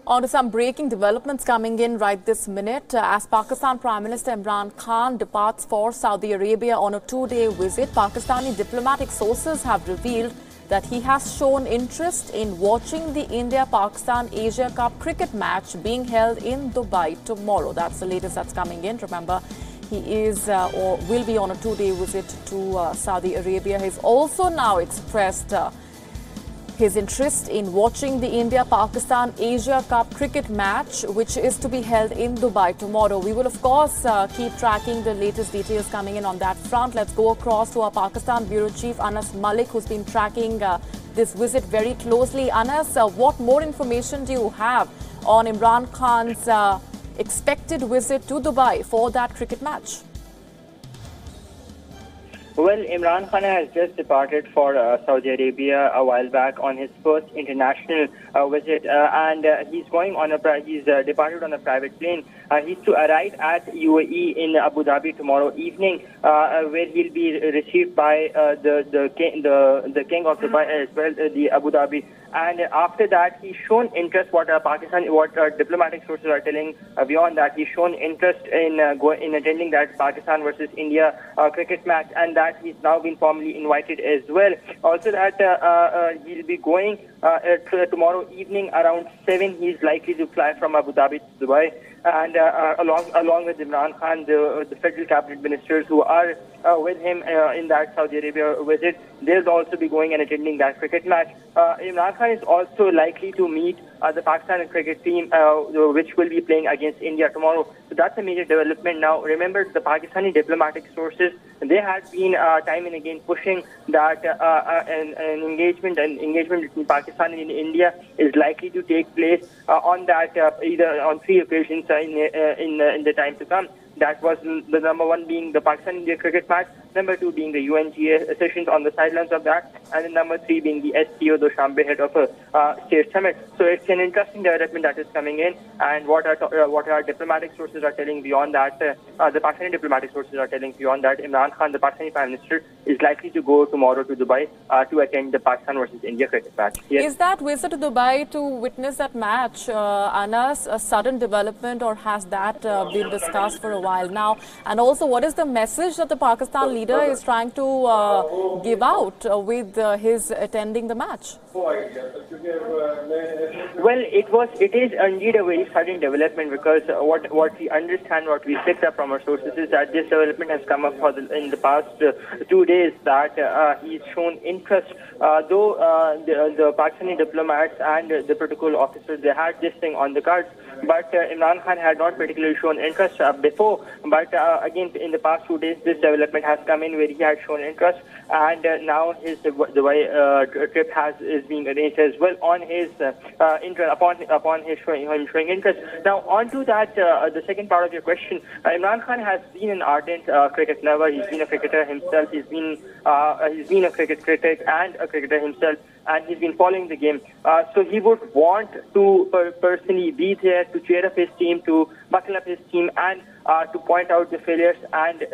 On to some breaking developments coming in right this minute. As Pakistan Prime Minister Imran Khan departs for Saudi Arabia on a two-day visit, Pakistani diplomatic sources have revealed that he has shown interest in watching the India-Pakistan Asia Cup cricket match being held in Dubai tomorrow. That's the latest that's coming in. Remember, he is or will be on a two-day visit to Saudi Arabia. He's also now expressed his interest in watching the India-Pakistan Asia Cup cricket match, which is to be held in Dubai tomorrow. We will, of course, keep tracking the latest details coming in on that front. Let's go across to our Pakistan Bureau Chief, Anas Malik, who's been tracking this visit very closely. Anas, what more information do you have on Imran Khan's expected visit to Dubai for that cricket match? Well, Imran Khan has just departed for Saudi Arabia a while back on his first international visit, and he's departed on a private plane. He's to arrive at UAE in Abu Dhabi tomorrow evening, where he'll be received by the king of Dubai as well, the Abu Dhabi. And after that, he's shown interest. What diplomatic sources are telling Wion, that he's shown interest in attending that Pakistan versus India cricket match, and that he's now been formally invited as well. Also, that he'll be going tomorrow evening around 7. He's likely to fly from Abu Dhabi to Dubai, and along with Imran Khan, the federal cabinet ministers who are with him in that Saudi Arabia visit, they'll also be going and attending that cricket match. Imran Khan is also likely to meet the Pakistan cricket team, which will be playing against India tomorrow. So that's a major development. Now, remember, the Pakistani diplomatic sources, they had been time and again pushing that an engagement between Pakistan and India is likely to take place on that either on 3 occasions in the time to come. That was the number 1 being the Pakistan-India cricket match, number 2 being the UNGA sessions on the sidelines of that, and then number 3 being the SCO Dushanbe head of a state summit. So it's an interesting development that is coming in, and what our diplomatic sources are telling beyond that, the Pakistani diplomatic sources are telling beyond that, Imran Khan, the Pakistani Prime Minister, is likely to go tomorrow to Dubai to attend the Pakistan versus India cricket match. Yes. Is that visit to Dubai to witness that match, Anas, a sudden development, or has that been discussed for a while now? And also, what is the message that the Pakistan leader is trying to give out with his attending the match? Well, it is indeed a very sudden development, because what we understand, what we picked up from our sources, is that this development has come up in the past 2 days, that he's shown interest, though the Pakistani diplomats and the protocol officers, they had this thing on the cards, but Imran Khan had not particularly shown interest before. But again, in the past 2 days, this development has come in where he had shown interest, and now his Dubai trip is being arranged as well on his upon his showing interest. Now, on to that, the second part of your question, Imran Khan has been an ardent cricket lover. He's been a cricketer himself. He's been a cricket critic and a cricketer himself, and he's been following the game. So he would want to personally be there to cheer up his team, to buckle up his team, and to point out the failures and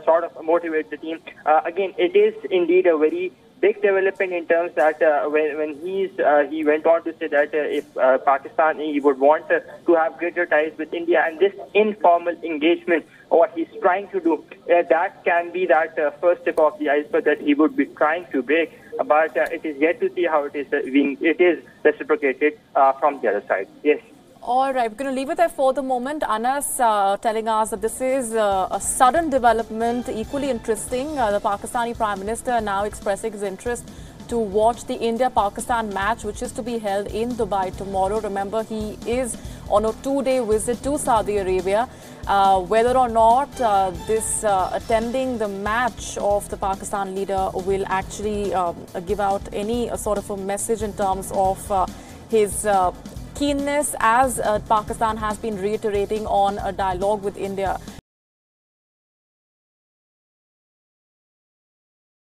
sort of motivate the team. Again, it is indeed a very big development in terms that when he went on to say that if Pakistan, he would want to have greater ties with India, and this informal engagement, what he's trying to do, that can be that first step of the iceberg that he would be trying to break. But it is yet to see how it is reciprocated from the other side. Yes. All right, we're going to leave it there for the moment. Anas telling us that this is a sudden development, equally interesting. The Pakistani Prime Minister now expressing his interest to watch the India-Pakistan match, which is to be held in Dubai tomorrow. Remember, he is on a 2-day visit to Saudi Arabia. Whether or not attending the match of the Pakistan leader will actually give out any sort of a message in terms of his keenness, as Pakistan has been reiterating on a dialogue with India.